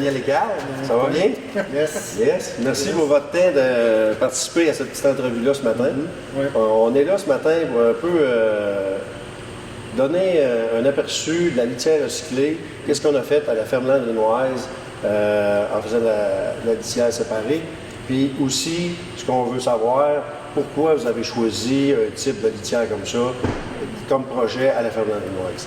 Daniel Écart. Ça va bien? Yes. Yes. Merci pour votre temps de participer à cette petite entrevue-là ce matin. Ouais. On est là ce matin pour un peu donner un aperçu de la litière recyclée. Qu'est-ce qu'on a fait à la ferme Landrinoise en faisant la litière séparée. Puis aussi, ce qu'on veut savoir, pourquoi vous avez choisi un type de litière comme ça, comme projet à la ferme Landrinoise.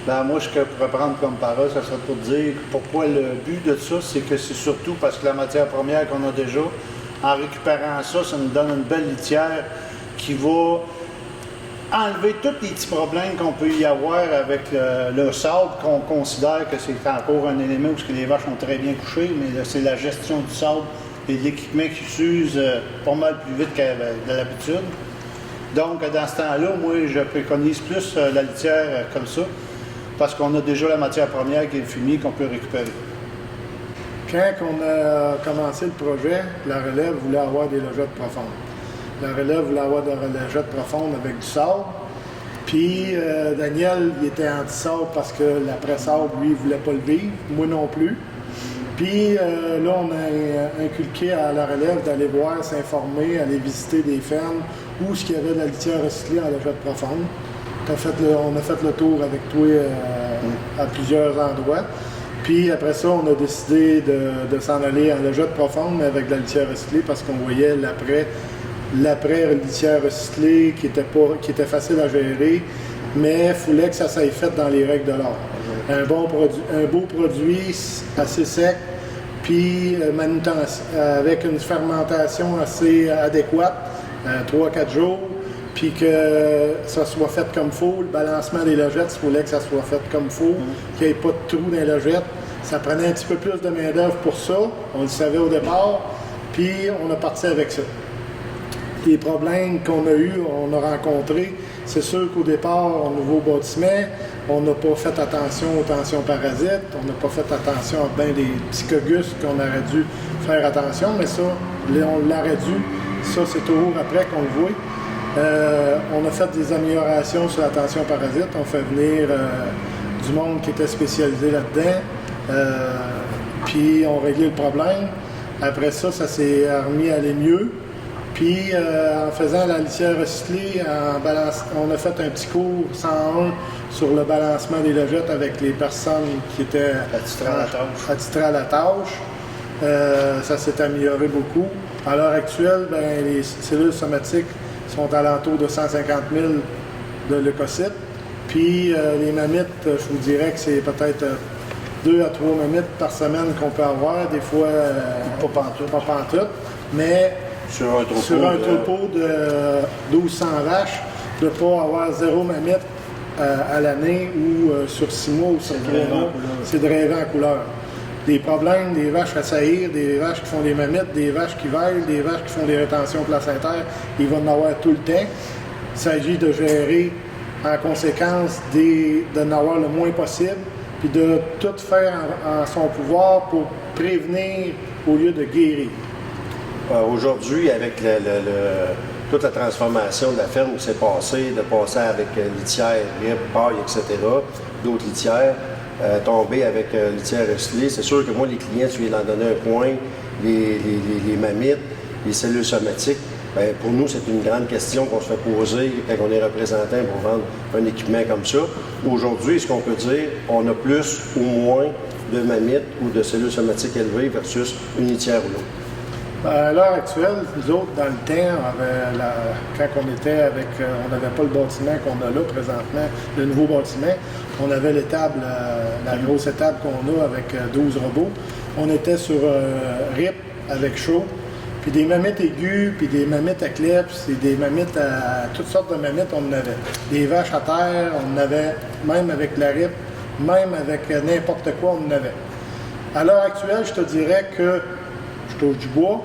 Ben, moi, ce que je pourrais prendre comme parole, ça serait pour dire pourquoi le but de ça, c'est que c'est surtout parce que la matière première qu'on a déjà, en récupérant ça, ça nous donne une belle litière qui va enlever tous les petits problèmes qu'on peut y avoir avec le sable, qu'on considère que c'est encore un élément où les vaches sont très bien couchées, mais c'est la gestion du sable et de l'équipement qui s'use pas mal plus vite que de l'habitude. Donc, dans ce temps-là, moi, je préconise plus la litière comme ça, parce qu'on a déjà la matière première qui est le fumier qu'on peut récupérer. Quand on a commencé le projet, la relève voulait avoir des logettes profondes. La relève voulait avoir des logettes profondes avec du sable. Puis Daniel, il était anti-sable parce que l'après-sable, lui, il ne voulait pas le vivre. Moi non plus. Puis là, on a inculqué à la relève d'aller voir, s'informer, aller visiter des fermes où il y avait de la litière recyclée en logette profonde. On a fait le tour avec toi à plusieurs endroits. Puis après ça, on a décidé de s'en aller en logette profonde, mais avec de la litière recyclée parce qu'on voyait l'après-litière recyclée qui était facile à gérer, mais il fallait que ça s'aille fait dans les règles de l'art. Un beau produit assez sec, puis avec une fermentation assez adéquate, 3-4 jours, puis que ça soit fait comme il faut. Le balancement des logettes, il fallait que ça soit fait comme il faut, qu'il n'y ait pas de trous dans les logettes. Ça prenait un petit peu plus de main-d'œuvre pour ça, on le savait au départ, puis on a parti avec ça. Les problèmes qu'on a on a rencontrés, c'est sûr qu'au départ, au nouveau bâtiment, on n'a pas fait attention aux tensions parasites, on n'a pas fait attention à bien des petits cogus qu'on aurait dû faire attention, mais ça, on l'aurait dû. Ça, c'est toujours après qu'on le voit. On a fait des améliorations sur la tension parasite. On fait venir du monde qui était spécialisé là-dedans. Puis on réglait le problème. Après ça, ça s'est remis à aller mieux. Puis en faisant la litière recyclée, on a fait un petit cours 101 sur le balancement des logettes avec les personnes qui étaient attitrées à la tâche. Ça s'est amélioré beaucoup. À l'heure actuelle, les cellules somatiques sont alentour de 150 000 de leucocytes. Puis les mammites, je vous dirais que c'est peut-être 2 à 3 mammites par semaine qu'on peut avoir, des fois pas pantoute, mais sur un troupeau de 1200 vaches, de ne pas avoir 0 mammite à l'année ou sur 6 mois ou sur 3 mois, c'est de rêver en couleur. Des problèmes, des vaches à saillir, des vaches qui font des mammites, des vaches qui veillent, des vaches qui font des rétentions placentaires, ils vont en avoir tout le temps. Il s'agit de gérer en conséquence de n'en avoir le moins possible, puis de tout faire en son pouvoir pour prévenir au lieu de guérir. Aujourd'hui, avec toute la transformation de la ferme qui s'est passée, de passer avec litière, rib, paille, etc., d'autres litières, tomber avec litière recyclée, c'est sûr que moi, les clients, tu viens d'en donner un point, les mammites, les cellules somatiques, bien, pour nous, c'est une grande question qu'on se fait poser quand on est représentant pour vendre un équipement comme ça. Aujourd'hui, ce qu'on peut dire, on a plus ou moins de mammites ou de cellules somatiques élevées versus une litière ou l'autre. À l'heure actuelle, nous autres, dans le temps, quand on était avec, on n'avait pas le bâtiment qu'on a là présentement, le nouveau bâtiment, on avait l'étable, la grosse étable qu'on a avec 12 robots. On était sur RIP avec chaud, puis des mammites aiguës, puis des mammites à cleps, et des mammites toutes sortes de mammites, on en avait. Des vaches à terre, on en avait, même avec la RIP, même avec n'importe quoi, on en avait. À l'heure actuelle, je te dirais que je touche du bois.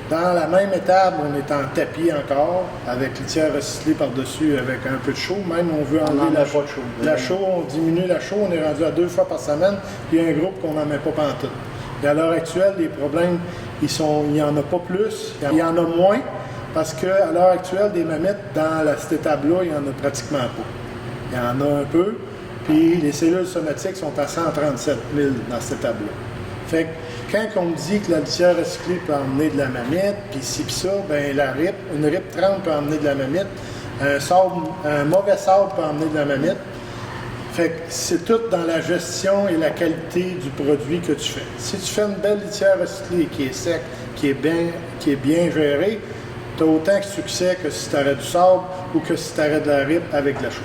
Dans la même étable, on est en tapis encore, avec litière recyclée par-dessus, avec un peu de chaud. Même on veut enlever la chaux, on diminue la chaux, on est rendu à 2 fois par semaine, puis il y a un groupe qu'on n'en met pas pantoute. Et à l'heure actuelle, les problèmes, il n'y en a pas plus, il y en a moins, parce qu'à l'heure actuelle, des mammites, dans cette étable-là, il n'y en a pratiquement pas. Il y en a un peu, puis les cellules somatiques sont à 137 000 dans cette étape-là. Fait que quand on me dit que la litière recyclée peut emmener de la mamite, puis ci puis ça, ben une RIP 30 peut emmener de la mamite, un mauvais sable peut emmener de la mamite. Fait que c'est tout dans la gestion et la qualité du produit que tu fais. Si tu fais une belle litière recyclée qui est sec, qui est bien gérée, tu as autant de succès que si tu aurais du sable ou que si tu aurais de la RIP avec la chaux.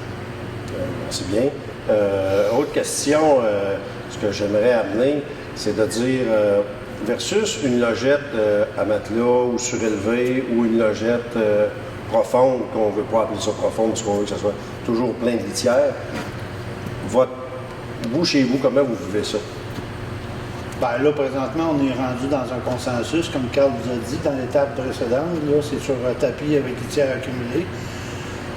C'est bien. Autre question, ce que j'aimerais amener, c'est de dire versus une logette à matelas ou surélevée ou une logette profonde, qu'on ne veut pas appeler ça profonde parce qu'on veut que ça soit toujours plein de litière. Vous, chez vous, comment vous vivez ça? Ben là, présentement, on est rendu dans un consensus, comme Carl vous a dit, dans l'étape précédente. Là, c'est sur un tapis avec litière accumulée.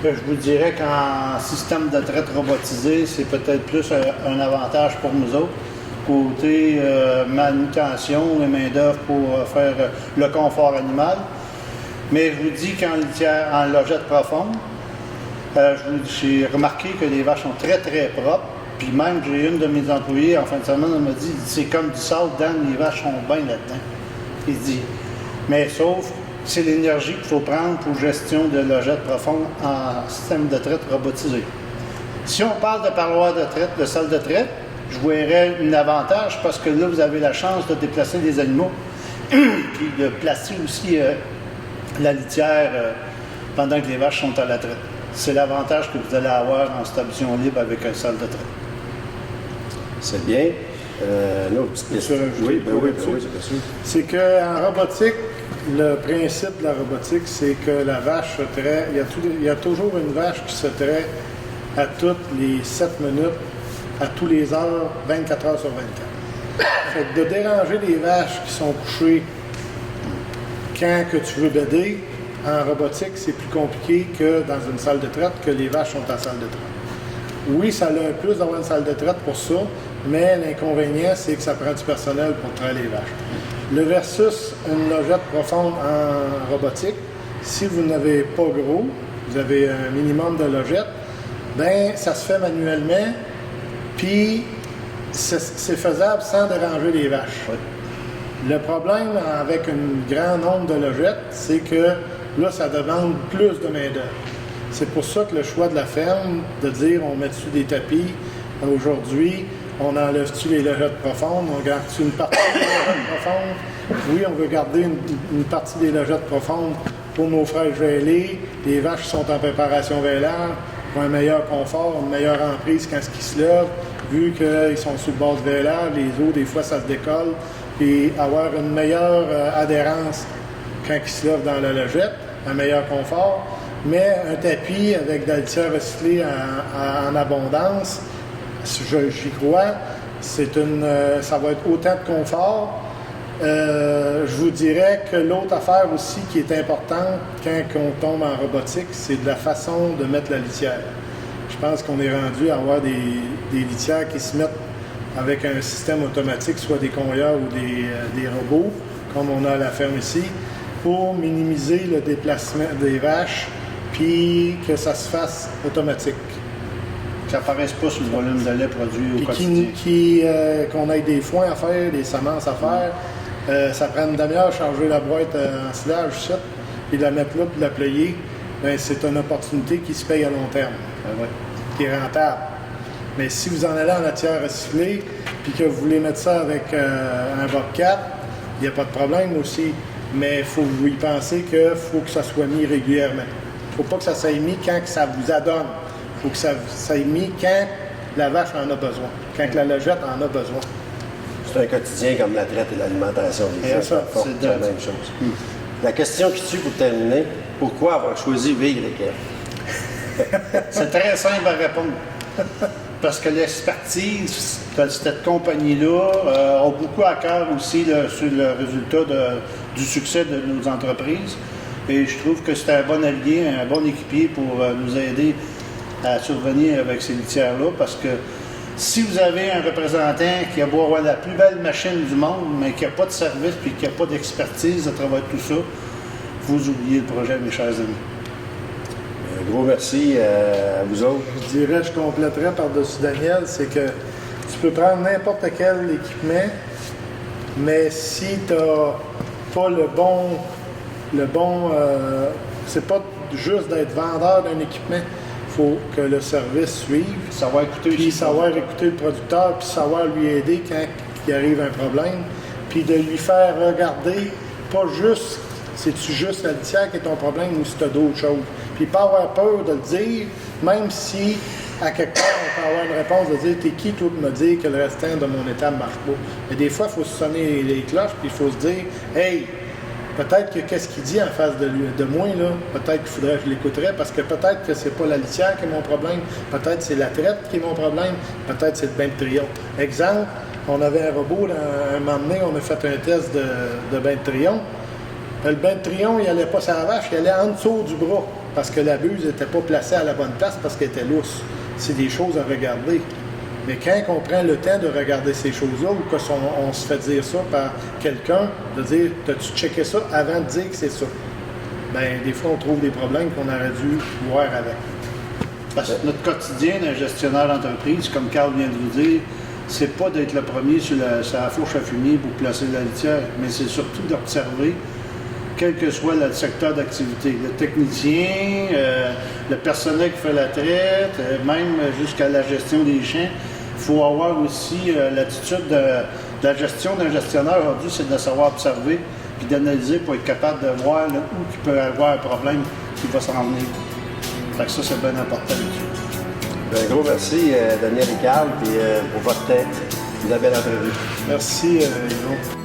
Je vous dirais qu'en système de traite robotisé, c'est peut-être plus un avantage pour nous autres. Côté manutention et main-d'œuvre pour faire le confort animal. Mais je vous dis qu'en logette profonde, j'ai remarqué que les vaches sont très, très propres. Puis même, j'ai une de mes employés, en fin de semaine, elle m'a dit « c'est comme du sable, Dan, les vaches sont bien là-dedans. » Il dit « mais sauf, c'est l'énergie qu'il faut prendre pour gestion de logette profonde en système de traite robotisé. » Si on parle de parloir de traite, de salle de traite, je verrais un avantage parce que là, vous avez la chance de déplacer les animaux puis de placer aussi la litière pendant que les vaches sont à la traite. C'est l'avantage que vous allez avoir en station libre avec une salle de traite. C'est bien. Une autre petite question. Oui, c'est sûr. C'est qu'en robotique, le principe de la robotique, c'est que la vache se traite. Il y a toujours une vache qui se traite à toutes les 7 minutes, à tous les heures, 24 heures sur 24. Fait que de déranger les vaches qui sont couchées quand que tu veux béder, en robotique, c'est plus compliqué que dans une salle de traite, que les vaches sont en salle de traite. Oui, ça a un plus d'avoir une salle de traite pour ça, mais l'inconvénient, c'est que ça prend du personnel pour traire les vaches. Le versus une logette profonde en robotique, si vous n'avez pas gros, vous avez un minimum de logettes, ben ça se fait manuellement, puis c'est faisable sans déranger les vaches. Le problème avec un grand nombre de logettes, c'est que là, ça demande plus de main-d'œuvre. C'est pour ça que le choix de la ferme, de dire on met dessus des tapis, aujourd'hui, on enlève-tu les logettes profondes, on garde-tu une partie des logettes profondes? Oui, on veut garder une partie des logettes profondes pour nos fraises vêlées. Les vaches sont en préparation vêlage pour un meilleur confort, une meilleure emprise quand ils se lèvent, vu qu'ils sont sur le bord du vêlage, les os, des fois, ça se décolle, et avoir une meilleure adhérence quand ils se lèvent dans la logette, un meilleur confort. Mais un tapis avec de la litière recyclée en abondance, j'y crois, ça va être autant de confort. Je vous dirais que l'autre affaire aussi qui est importante quand on tombe en robotique, c'est de la façon de mettre la litière. Je pense qu'on est rendu à avoir des litières qui se mettent avec un système automatique, soit des convoyeurs ou des robots, comme on a à la ferme ici, pour minimiser le déplacement des vaches, puis que ça se fasse automatique. Que ça n'apparaisse pas sur le volume de lait produit au quotidien. Qu'on ait des foins à faire, des semences à faire. Ça prend une demi-heure charger la boîte en silage, ça, puis la mettre là, puis la plier. Ben, c'est une opportunité qui se paye à long terme, qui est rentable. Mais si vous en allez en matière recyclée, puis que vous voulez mettre ça avec un Bobcat, il n'y a pas de problème aussi. Mais il faut vous y penser qu'il faut que ça soit mis régulièrement. Il ne faut pas que ça soit mis quand que ça vous adonne. Il faut que ça soit mis quand la vache en a besoin, quand que la logette en a besoin. C'est un quotidien comme la traite et l'alimentation. C'est ça, c'est la même chose. La question qui tue pour terminer, pourquoi avoir choisi Vigre-Équerre? C'est très simple à répondre. Parce que l'expertise de cette compagnie-là a beaucoup à cœur aussi sur le résultat du succès de nos entreprises. Et je trouve que c'est un bon allié, un bon équipier pour nous aider à survenir avec ces litières-là. Parce que si vous avez un représentant qui a beau avoir la plus belle machine du monde, mais qui n'a pas de service et qui n'a pas d'expertise à travers tout ça, vous oubliez le projet, mes chers amis. Un gros merci à vous autres. Je dirais, je compléterais par-dessus Daniel, c'est que tu peux prendre n'importe quel équipement, mais si tu n'as pas c'est pas juste d'être vendeur d'un équipement, il faut que le service suive, Savoir écouter puis aussi. savoir écouter le producteur, puis savoir lui aider quand il arrive un problème, puis de lui faire regarder, pas juste, c'est-tu juste la litière qui est ton problème ou si tu as d'autres choses. Puis pas avoir peur de le dire, même si à quelque part on peut avoir une réponse de dire t'es qui toi de me dire que le restant de mon étable marche pas. Mais des fois, il faut se sonner les cloches, puis il faut se dire hey, peut-être que qu'est-ce qu'il dit en face de moi, là, peut-être qu'il faudrait que je l'écouterais, parce que peut-être que c'est pas la litière qui est mon problème, peut-être c'est la traite qui est mon problème, peut-être c'est le bain de trion. Exemple, on avait un robot, un moment donné, on a fait un test de bain de trion. Le bain de trion, il n'allait pas sur la vache, il allait en dessous du bras, parce que la buse n'était pas placée à la bonne place, parce qu'elle était lousse. C'est des choses à regarder. Mais quand on prend le temps de regarder ces choses-là, ou qu'on se fait dire ça par quelqu'un, de dire « T'as-tu checké ça avant de dire que c'est ça? » Bien, des fois, on trouve des problèmes qu'on aurait dû voir avec. Parce que notre quotidien d'un gestionnaire d'entreprise, comme Carl vient de vous dire, c'est pas d'être le premier sur la fourche à fumier pour placer la litière, mais c'est surtout d'observer, quel que soit le secteur d'activité, le technicien, le personnel qui fait la traite, même jusqu'à la gestion des champs. Il faut avoir aussi l'attitude de la gestion d'un gestionnaire aujourd'hui, c'est de savoir observer puis d'analyser pour être capable de voir là, où il peut y avoir un problème qui va s'en venir. Fait que ça, c'est bien important là-dessus. Un gros merci, Daniel et Carl, puis pour votre temps. Vous avez l'entrevue. Merci, Yvon.